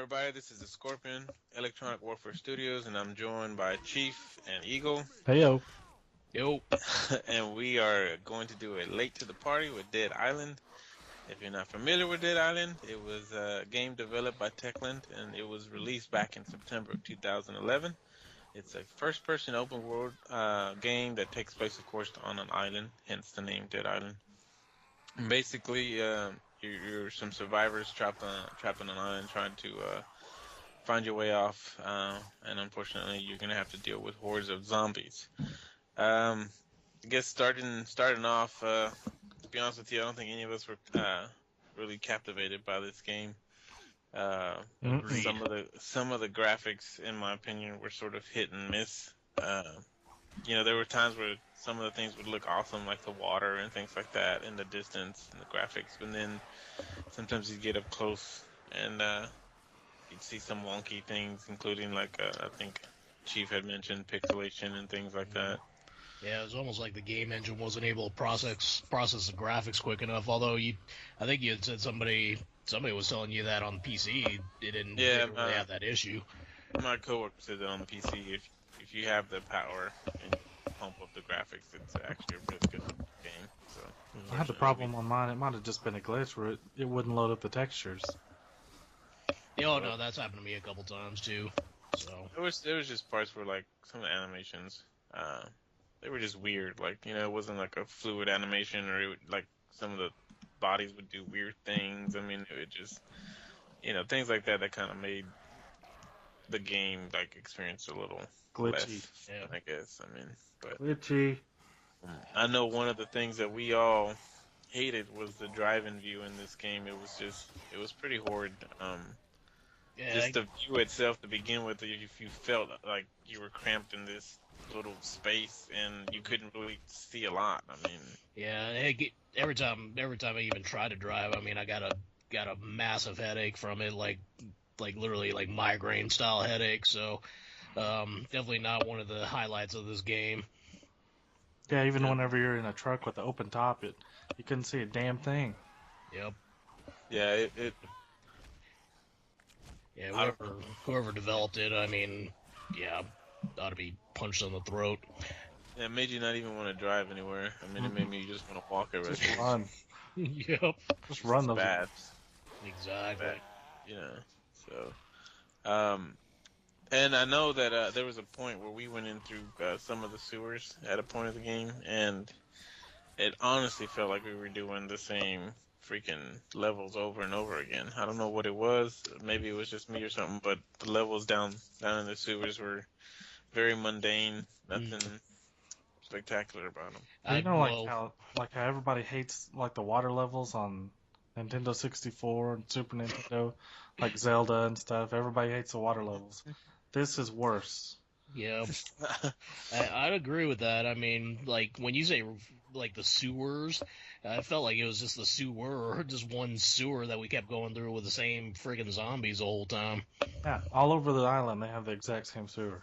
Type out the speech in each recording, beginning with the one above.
everybody? This is the Scorpion Electronic Warfare Studios, and I'm joined by Chief and Eagle. Heyo. Yo. And we are going to do a late to the party with Dead Island. If you're not familiar with Dead Island, it was a game developed by Techland, and it was released back in September of 2011. It's a first-person open-world game that takes place, of course, on an island, hence the name Dead Island. And basically, you're some survivors trapped on an island trying to find your way off, and unfortunately, you're gonna have to deal with hordes of zombies. I guess starting off, to be honest with you, I don't think any of us were really captivated by this game. Some of the graphics, in my opinion, were sort of hit and miss. There were times where some of the things would look awesome, like the water and things like that in the distance and the graphics, but then sometimes you'd get up close and you'd see some wonky things, including like I think Chief had mentioned pixelation and things like that. Yeah, it was almost like the game engine wasn't able to process the graphics quick enough. Although I think you had said somebody was telling you that on the PC, it didn't really have that issue. My coworker said that on the PC, if you have the power and you pump up the graphics, it's actually a really good game. So I had the problem on mine. It might have just been a glitch where it wouldn't load up the textures. Oh no, that's happened to me a couple times too. So there was just parts where like some of the animations, they were just weird. Like it wasn't like a fluid animation, or like some of the bodies would do weird things. I mean, it would just things like that kind of made the game like experience a little glitchy. Less, I guess. I mean, but glitchy. I know one of the things that we all hated was the drive-in view in this game. It was pretty horrid. The view itself to begin with, if you felt like you were cramped in this little space and you couldn't really see a lot. I mean, yeah, every time I even try to drive, I mean, I got a massive headache from it, like literally like migraine style headache. So definitely not one of the highlights of this game. Yeah, even whenever you're in a truck with the open top, you couldn't see a damn thing. Yep. Yeah, Yeah, whoever developed it, I mean, yeah, ought to be punched on the throat. It made you not even want to drive anywhere. I mean, it made me just want to walk everywhere. Just run. Yep. Just run those. Bad. Exactly. So, and I know that there was a point where we went in through some of the sewers at a point of the game, and it honestly felt like we were doing the same freaking levels over and over again. I don't know what it was. Maybe it was just me or something, but the levels down in the sewers were very mundane. Nothing spectacular about them. Like how everybody hates like the water levels on Nintendo 64 and Super Nintendo, like Zelda and stuff. Everybody hates the water levels. This is worse. Yeah, I'd agree with that. I mean, like when you say like the sewers, I felt like it was just the sewer, just one sewer that we kept going through with the same friggin' zombies the whole time. Yeah, all over the island they have the exact same sewer.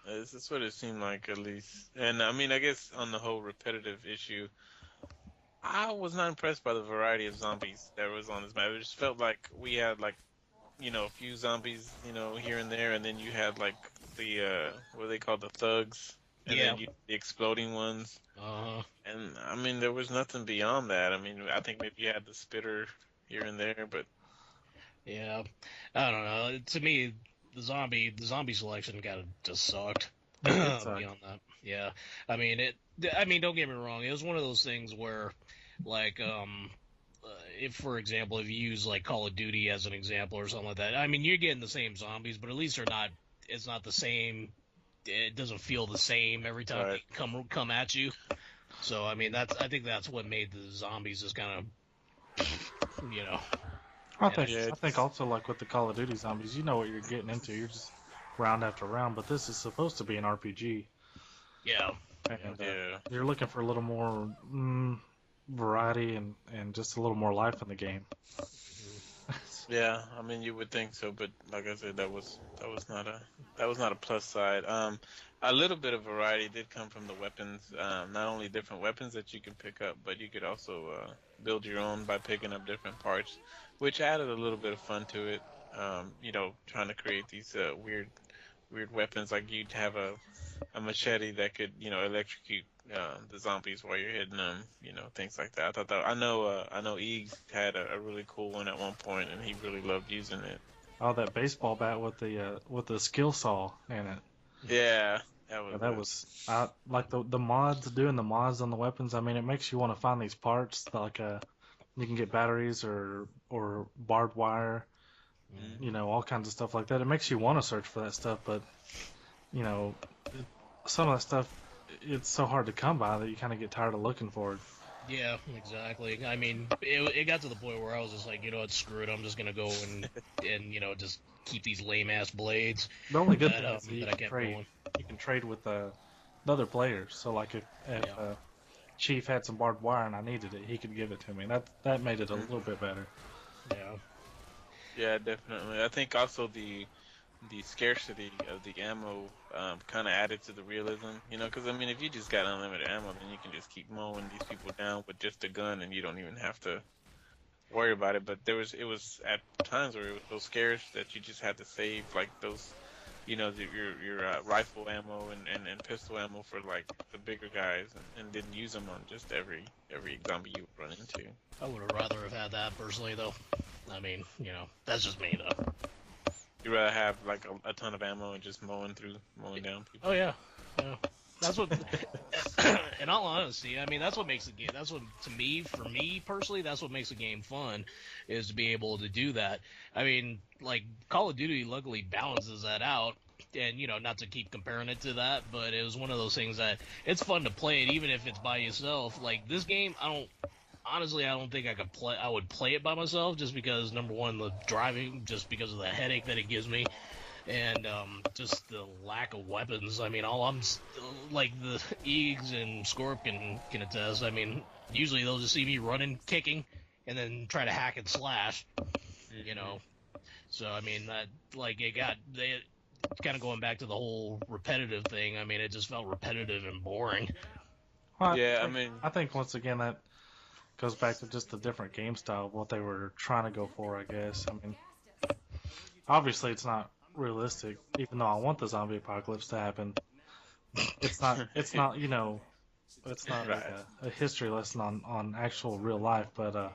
That's what it seemed like, at least. And I mean, I guess on the whole repetitive issue, I was not impressed by the variety of zombies that was on this map. It just felt like we had like, a few zombies, here and there, and then you had like the what are they called, the thugs, and then the exploding ones. And I mean, there was nothing beyond that. I mean, I think maybe you had the spitter here and there, but yeah, I don't know. To me, the zombie selection kind of just sucked. Beyond that, yeah. I mean, don't get me wrong. It was one of those things where, like, if, for example, if you use like Call of Duty as an example or something like that, I mean, you're getting the same zombies, but at least they're not. It's not the same. It doesn't feel the same every time they come at you. So I mean, I think that's what made the zombies just kind of, I think also like with the Call of Duty zombies, you know what you're getting into. You're just round after round, but this is supposed to be an RPG. Yeah. And you're looking for a little more variety and just a little more life in the game. Yeah, I mean you would think so, but like I said, that was not a plus side. A little bit of variety did come from the weapons. Not only different weapons that you could pick up, but you could also build your own by picking up different parts, which added a little bit of fun to it. trying to create these weird weapons. Like you'd have a machete that could, electrocute the zombies while you're hitting them, things like that. I thought that I know Eags had a really cool one at one point, and he really loved using it. Oh, that baseball bat with the skill saw in it. Yeah, That was like the mods, doing the mods on the weapons. I mean, it makes you want to find these parts like you can get batteries or barbed wire, all kinds of stuff like that. It makes you want to search for that stuff, but you know, some of that stuff it's so hard to come by that you kind of get tired of looking for it. Yeah, exactly. I mean, it got to the point where I was just like, you know what, screw it. I'm just gonna go and just keep these lame ass blades. The only good thing is that I kept going. you can trade with other players. So like if Chief had some barbed wire and I needed it, he could give it to me. That made it a little bit better. Yeah. Yeah, definitely. I think also the scarcity of the ammo kind of added to the realism, because I mean, if you just got unlimited ammo, then you can just keep mowing these people down with just a gun, and you don't even have to worry about it. But it was at times where it was so scarce that you just had to save like those, your rifle ammo and pistol ammo for like the bigger guys, and didn't use them on just every zombie you would run into. I would have rather have had that personally, though. I mean, that's just me, though. You'd rather have like a ton of ammo and just mowing down people. Oh yeah. That's what. In all honesty, I mean, that's what makes the game. That's what, for me personally, that's what makes the game fun, is to be able to do that. I mean, like Call of Duty, luckily balances that out, and not to keep comparing it to that, but it was one of those things that it's fun to play it, even if it's by yourself. Like this game, Honestly, I don't think I would play it by myself, just because, number one, the driving, just because of the headache that it gives me, and just the lack of weapons. I mean, like the Eags and Scorpion can attest. I mean, usually they'll just see me running, kicking, and then try to hack and slash. So I mean, that they kind of going back to the whole repetitive thing. I mean, it just felt repetitive and boring. Well, I think once again that goes back to just the different game style, what they were trying to go for, I guess. I mean, obviously it's not realistic, even though I want the zombie apocalypse to happen. It's not it's not right. a history lesson on actual real life, but I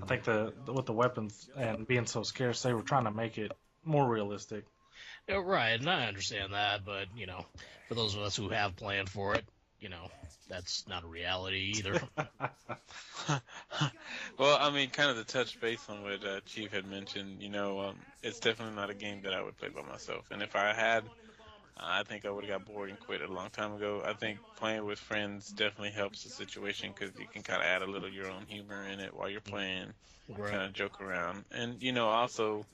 think with the weapons and being so scarce, they were trying to make it more realistic. Yeah, right, and I understand that, but for those of us who have planned for it, that's not a reality either. Well, I mean, kind of to touch base on what Chief had mentioned, it's definitely not a game that I would play by myself. And if I had, I think I would have got bored and quit a long time ago. I think playing with friends definitely helps the situation, because you can kind of add a little your own humor in it while you're playing, kind of joke around. And, also,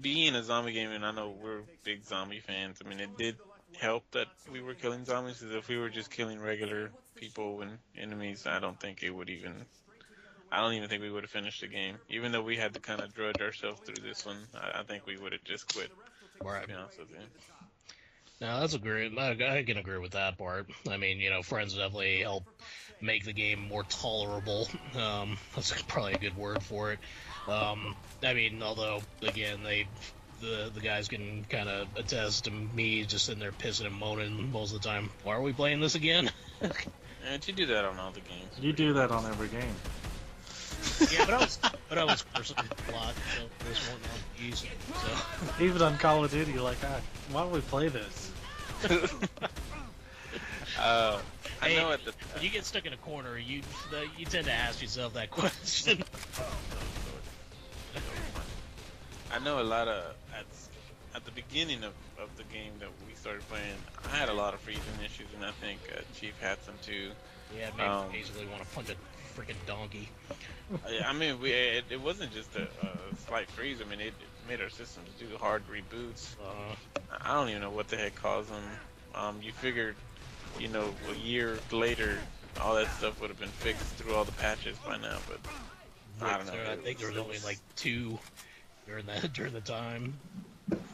being a zombie game, and I know we're big zombie fans, I mean, it did help that we were killing zombies, because if we were just killing regular people and enemies, I don't even think we would have finished the game. Even though we had to kind of drudge ourselves through this one, I think we would have just quit. Right. To be honest with you. No, that's I can agree with that part. I mean, friends definitely help make the game more tolerable. That's probably a good word for it. I mean, although again, the guys can kind of attest to me just sitting there pissing and moaning most of the time. Why are we playing this again? And you do that on all the games. You do that on every game. Yeah, but I was cursing a lot, so this wasn't on easy. So. Even on Call of Duty, you're like, why do we play this? I know at the when you get stuck in a corner, you tend to ask yourself that question. I know a lot of at the beginning of the game that we started playing, I had a lot of freezing issues, and I think Chief had some too. Yeah, it made me basically want to punch a freaking donkey. I mean, it wasn't just a slight freeze. I mean, it made our systems do hard reboots. I don't even know what the heck caused them. You figured, a year later, all that stuff would have been fixed through all the patches by now, but I don't know. I think there was only like 2 during the time.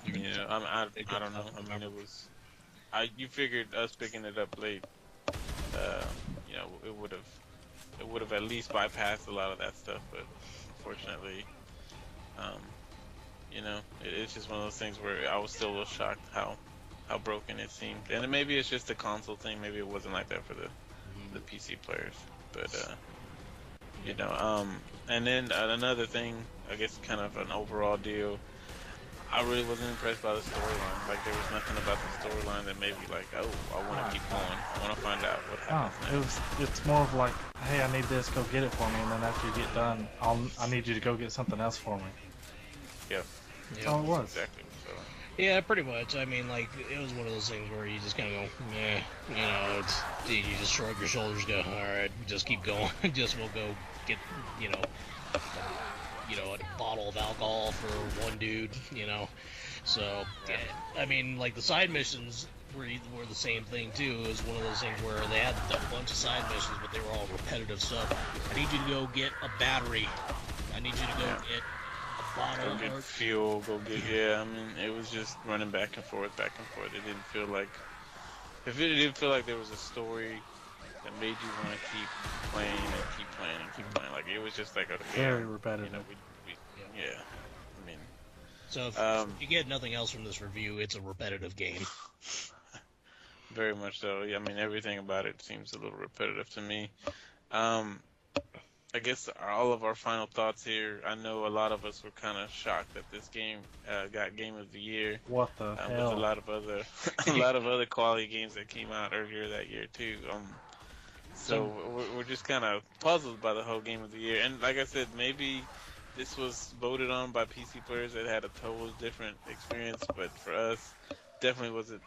Yeah, I don't know. I mean, you figured us picking it up late, it would have at least bypassed a lot of that stuff, but unfortunately, You know, it's just one of those things where I was still a little shocked how broken it seemed. And maybe it's just a console thing. Maybe it wasn't like that for the PC players. But you know, and then another thing, I guess, kind of an overall deal. I really wasn't impressed by the storyline. Like, there was nothing about the storyline that made me like, oh, I want to keep going. I want to find out what happens. It's more of like, hey, I need this, go get it for me, and then after you get done, I need you to go get something else for me. Yep. That's all it was. Exactly. So. Yeah, pretty much. I mean, like, it was one of those things where you just kind of go, meh, you know, you just shrug your shoulders, go, all right, just keep going. Just we'll go get, you know, a bottle of alcohol for one dude, you know. So, yeah, I mean, like, the side missions were the same thing, too. It was one of those things where they had a bunch of side missions, but they were all repetitive stuff. I need you to go get a battery. I need you to go get a bottle of fuel, go get, I mean, it was just running back and forth. It didn't feel like, there was a story that made you want to keep playing and keep playing and keep playing. Like, it was just like a very repetitive. You know, yeah. I mean, so if you get nothing else from this review, it's a repetitive game. Very much so. Yeah, I mean, everything about it seems a little repetitive to me. I guess all of our final thoughts here. I know a lot of us were kind of shocked that this game got Game of the Year. What the hell? There's a lot of other quality games that came out earlier that year too. So we're just kind of puzzled by the whole Game of the Year. And like I said, maybe this was voted on by PC players that had a totally different experience, but for us, definitely was a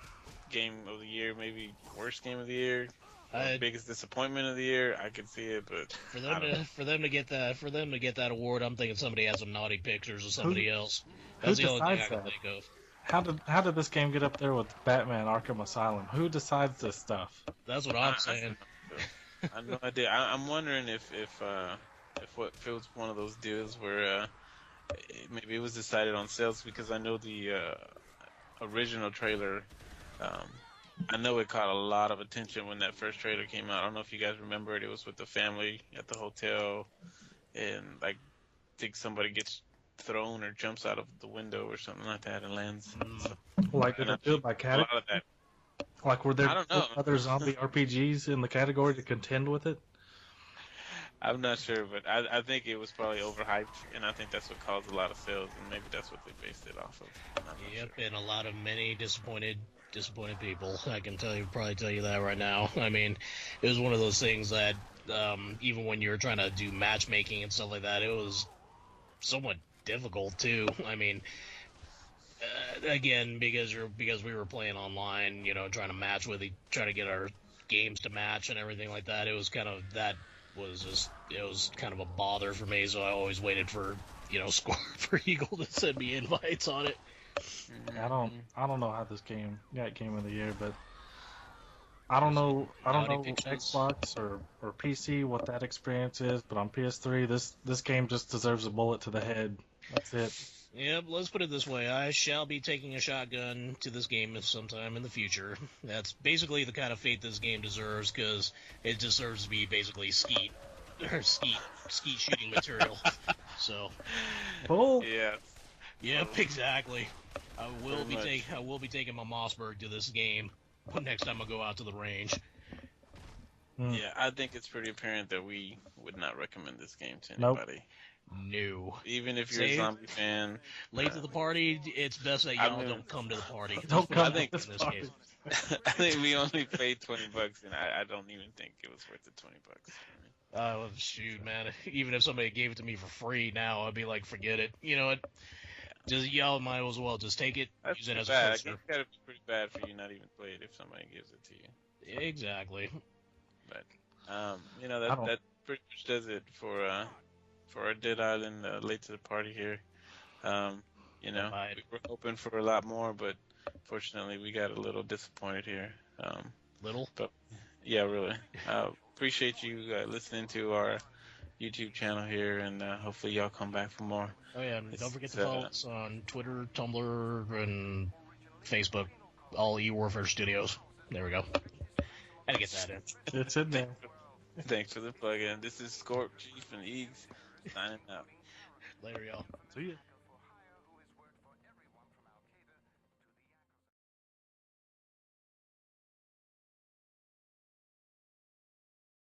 Game of the Year, maybe worst Game of the Year. Biggest disappointment of the year, I could see it, but for them to get that award, I'm thinking somebody has some naughty pictures of somebody else. That's the only thing I can think of. How did this game get up there with Batman: Arkham Asylum? Who decides this stuff? That's what I'm saying. I have no idea. I'm wondering if it was one of those deals where maybe it was decided on sales, because I know the original trailer. I know it caught a lot of attention when that first trailer came out. I don't know if you guys remember it. It was with the family at the hotel, and like, I think somebody gets thrown or jumps out of the window or something like that and lands. So, like, did it do it by category? A lot of that. Like, were there other zombie RPGs in the category to contend with it? I'm not sure, but I think it was probably overhyped, and I think that's what caused a lot of sales, and maybe that's what they based it off of. Yep, sure. And a lot of many disappointed people. I can probably tell you that right now. I mean, it was one of those things that even when you were trying to do matchmaking and stuff like that, it was somewhat difficult too. I mean, again, because we were playing online, you know, trying to get our games to match and everything like that. It was kind of a bother for me. So I always waited for, you know, Square for Eagle to send me invites on it. I don't know how this game got Game of the Year, but I don't know Xbox or PC what that experience is, but on PS3 this game just deserves a bullet to the head. That's it. Yep, let's put it this way. I shall be taking a shotgun to this game sometime in the future. That's basically the kind of fate this game deserves, because it deserves to be basically skeet shooting material. So, bull. Yeah. Yep, exactly. I will be taking my Mossberg to this game next time I go out to the range. Yeah, I think it's pretty apparent that we would not recommend this game to anybody. No. Even if you're a zombie fan. Late to the party, it's best that y'all don't come to the party. Don't come I think, to this party. I think we only paid $20, and I don't even think it was worth the $20. Oh, shoot, man. Even if somebody gave it to me for free now, I'd be like, forget it. You know what? Just y'all might as well just take it, use it as a bad. poster. It's gotta be pretty bad for you not even play it if somebody gives it to you. Exactly. But you know, that pretty much does it for our Dead Island late to the party here. You know, we were hoping for a lot more, but fortunately we got a little disappointed here. Little? But yeah, really. Appreciate you listening to our YouTube channel here, and hopefully y'all come back for more. Oh yeah, and don't forget to follow us on Twitter, Tumblr, and Facebook, all eWarfare Studios. There we go. Had to get that in. It's in there. Thanks for the plug-in. This is Scorp, Chief, and Eags signing out. Later, y'all. See ya.